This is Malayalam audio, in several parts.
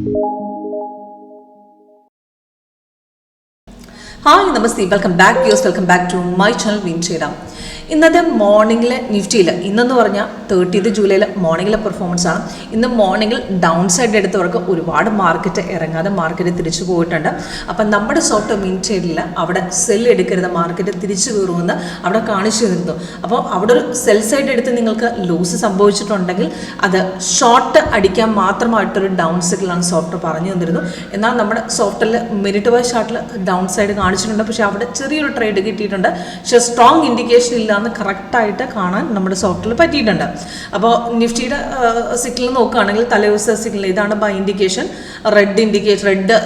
Hi, Namaste. Welcome back, viewers. Welcome back to my channel, Vinchera. ഇന്നത്തെ മോർണിംഗിലെ നിഫ്റ്റിയിൽ ഇന്നെന്ന് പറഞ്ഞാൽ 30th ജൂലൈയിൽ മോർണിംഗിലെ പെർഫോമൻസ് ആണ്. ഇന്ന് മോർണിംഗിൽ ഡൗൺ സൈഡ് എടുത്തവർക്ക് ഒരുപാട് മാർക്കറ്റ് ഇറങ്ങാതെ മാർക്കറ്റ് തിരിച്ചു പോയിട്ടുണ്ട്. അപ്പം നമ്മുടെ സോഫ്റ്റ് വിൻചെയറിൽ അവിടെ സെൽ എടുക്കരുത്, മാർക്കറ്റ് തിരിച്ചു കയറുമെന്ന് അവിടെ കാണിച്ചു തരുന്നു. അപ്പോൾ അവിടെ ഒരു സെൽ സൈഡ് എടുത്ത് നിങ്ങൾക്ക് ലൂസ് സംഭവിച്ചിട്ടുണ്ടെങ്കിൽ അത് ഷോർട്ട് അടിക്കാൻ മാത്രമായിട്ടൊരു ഡൗൺ സൈഡിലാണ് സോഫ്റ്റ് പറഞ്ഞു തന്നിരുന്നു. എന്നാൽ നമ്മുടെ സോഫ്റ്റിൽ മിനിറ്റ് വൈസ് ചാർട്ടിൽ ഡൗൺ സൈഡ് കാണിച്ചിട്ടുണ്ട്. പക്ഷേ അവിടെ ചെറിയൊരു ട്രേഡ് കിട്ടിയിട്ടുണ്ട്. പക്ഷേ സ്ട്രോങ് ഇൻഡിക്കേഷൻ ഇല്ല എന്ന് കറക്റ്റായിട്ട് കാണാൻ നമ്മുടെ സോഫ്റ്റിൽ പറ്റിയിട്ടുണ്ട്. അപ്പോൾ നിഫ്റ്റിയുടെ സിഗ്നൽ നോക്കുകയാണെങ്കിൽ തലേദിവസ സിഗ്നൽ ഇതാണ് ബൈ ഇൻഡിക്കേഷൻ, റെഡ്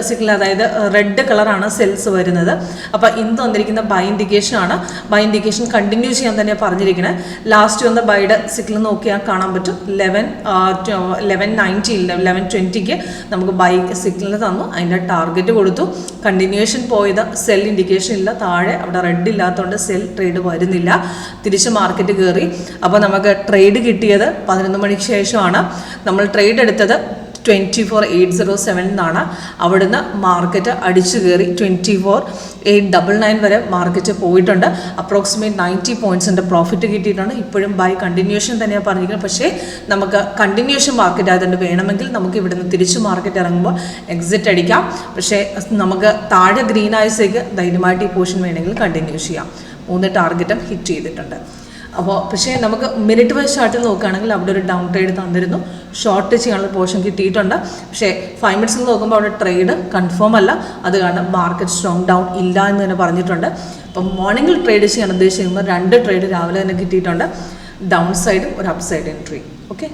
സിഗ്നൽ, അതായത് റെഡ് കളറാണ് സെൽസ് വരുന്നത്. അപ്പോൾ ഇന്ന് വന്നിരിക്കുന്ന ബൈ ഇൻഡിക്കേഷൻ ആണ്. ബൈ ഇൻഡിക്കേഷൻ കണ്ടിന്യൂ ചെയ്യാൻ തന്നെ പറഞ്ഞിരിക്കുന്നത്. ലാസ്റ്റ് വന്ന ബൈയുടെ സിഗ്നൽ നോക്കിയാൽ കാണാൻ പറ്റും. 11:20 നമുക്ക് ബൈ സിഗ്നൽ തന്നു, അതിൻ്റെ ടാർഗറ്റ് കൊടുത്തു. കണ്ടിന്യൂഷൻ പോയത് സെൽ ഇൻഡിക്കേഷൻ ഇല്ല, താഴെ അവിടെ റെഡ് ഇല്ലാത്തതുകൊണ്ട് സെൽ ട്രേഡ് വരുന്നില്ല. തിരിച്ച് മാർക്കറ്റ് കയറി. അപ്പോൾ നമുക്ക് ട്രേഡ് കിട്ടിയത് 11 മണിക്ക് ശേഷമാണ്. നമ്മൾ ട്രേഡ് എടുത്തത് 24,807 എന്നാണ്. അവിടുന്ന് മാർക്കറ്റ് അടിച്ചു കയറി 24,899 വരെ മാർക്കറ്റ് പോയിട്ടുണ്ട്. അപ്രോക്സിമേറ്റ് 90 പോയിൻറ്റ്സിൻ്റെ പ്രോഫിറ്റ് കിട്ടിയിട്ടുണ്ട്. ഇപ്പോഴും ബൈ കണ്ടിന്യൂഷൻ തന്നെയാണ് പറഞ്ഞിരിക്കുന്നത്. പക്ഷേ നമുക്ക് കണ്ടിന്യൂഷൻ മാർക്കറ്റ് ആയതുകൊണ്ട് വേണമെങ്കിൽ നമുക്ക് ഇവിടുന്ന് തിരിച്ച് മാർക്കറ്റ് ഇറങ്ങുമ്പോൾ എക്സിറ്റ് അടിക്കാം. പക്ഷേ നമുക്ക് താഴെ ഗ്രീൻ ആയസേക്ക് ധൈര്യമായിട്ട് ഈ പോർഷൻ വേണമെങ്കിൽ കണ്ടിന്യൂ ചെയ്യാം. 3 ടാർഗറ്റും ഹിറ്റ് ചെയ്തിട്ടുണ്ട്. അപ്പോൾ പക്ഷേ നമുക്ക് മിനിറ്റ് വൈസ് ചാർട്ടിൽ നോക്കുകയാണെങ്കിൽ അവിടെ ഒരു ഡൗൺ ട്രേഡ് തന്നിരുന്നു. ഷോർട്ട് ചെയ്യാനുള്ള പോർഷൻ കിട്ടിയിട്ടുണ്ട്. പക്ഷേ 5 മിനിറ്റ്സിൽ നോക്കുമ്പോൾ അവിടെ ട്രേഡ് കൺഫേം അല്ല. അത് കാരണം മാർക്കറ്റ് സ്ട്രോങ് ഡൗൺ ഇല്ല എന്ന് തന്നെ പറഞ്ഞിട്ടുണ്ട്. അപ്പം മോർണിംഗിൽ ട്രേഡ് ചെയ്യാൻ ഉദ്ദേശിക്കുമ്പോൾ 2 ട്രേഡ് രാവിലെ തന്നെ കിട്ടിയിട്ടുണ്ട്. ഡൗൺ സൈഡും ഒരു അപ്പ് സൈഡ് എൻട്രി. ഓക്കെ.